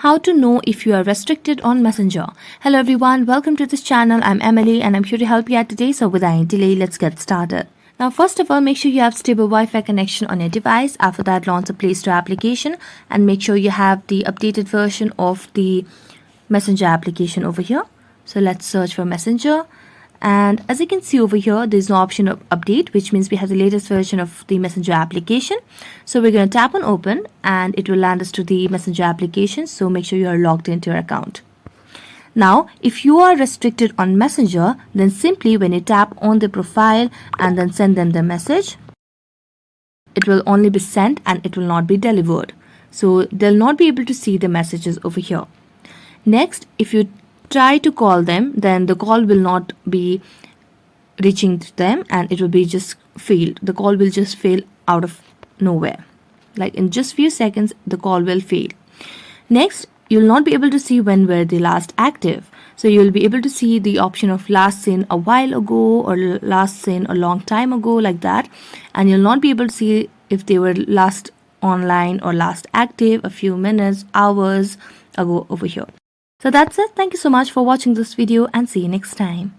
How to know if you are restricted on Messenger. Hello everyone, welcome to this channel. I'm Emily and I'm here to help you out today. So without any delay, let's get started. Now first of all, make sure you have stable Wi-Fi connection on your device. After that, launch the Play Store application and make sure you have the updated version of the Messenger application over here. So let's search for Messenger. And as you can see over here, there's no option of update, which means we have the latest version of the Messenger application. So we're going to tap on open and it will land us to the Messenger application. So make sure you are logged into your account. Now, if you are restricted on Messenger, then simply when you tap on the profile and then send them the message, it will only be sent and it will not be delivered. So they'll not be able to see the messages over here. Next, if you try to call them, then the call will not be reaching to them and it will be just failed. The call will just fail out of nowhere. Like in just few seconds, the call will fail. Next, you'll not be able to see when were they last active. So you'll be able to see the option of last seen a while ago or last seen a long time ago, like that. And you'll not be able to see if they were last online or last active a few minutes, hours ago over here. So that's it. Thank you so much for watching this video and see you next time.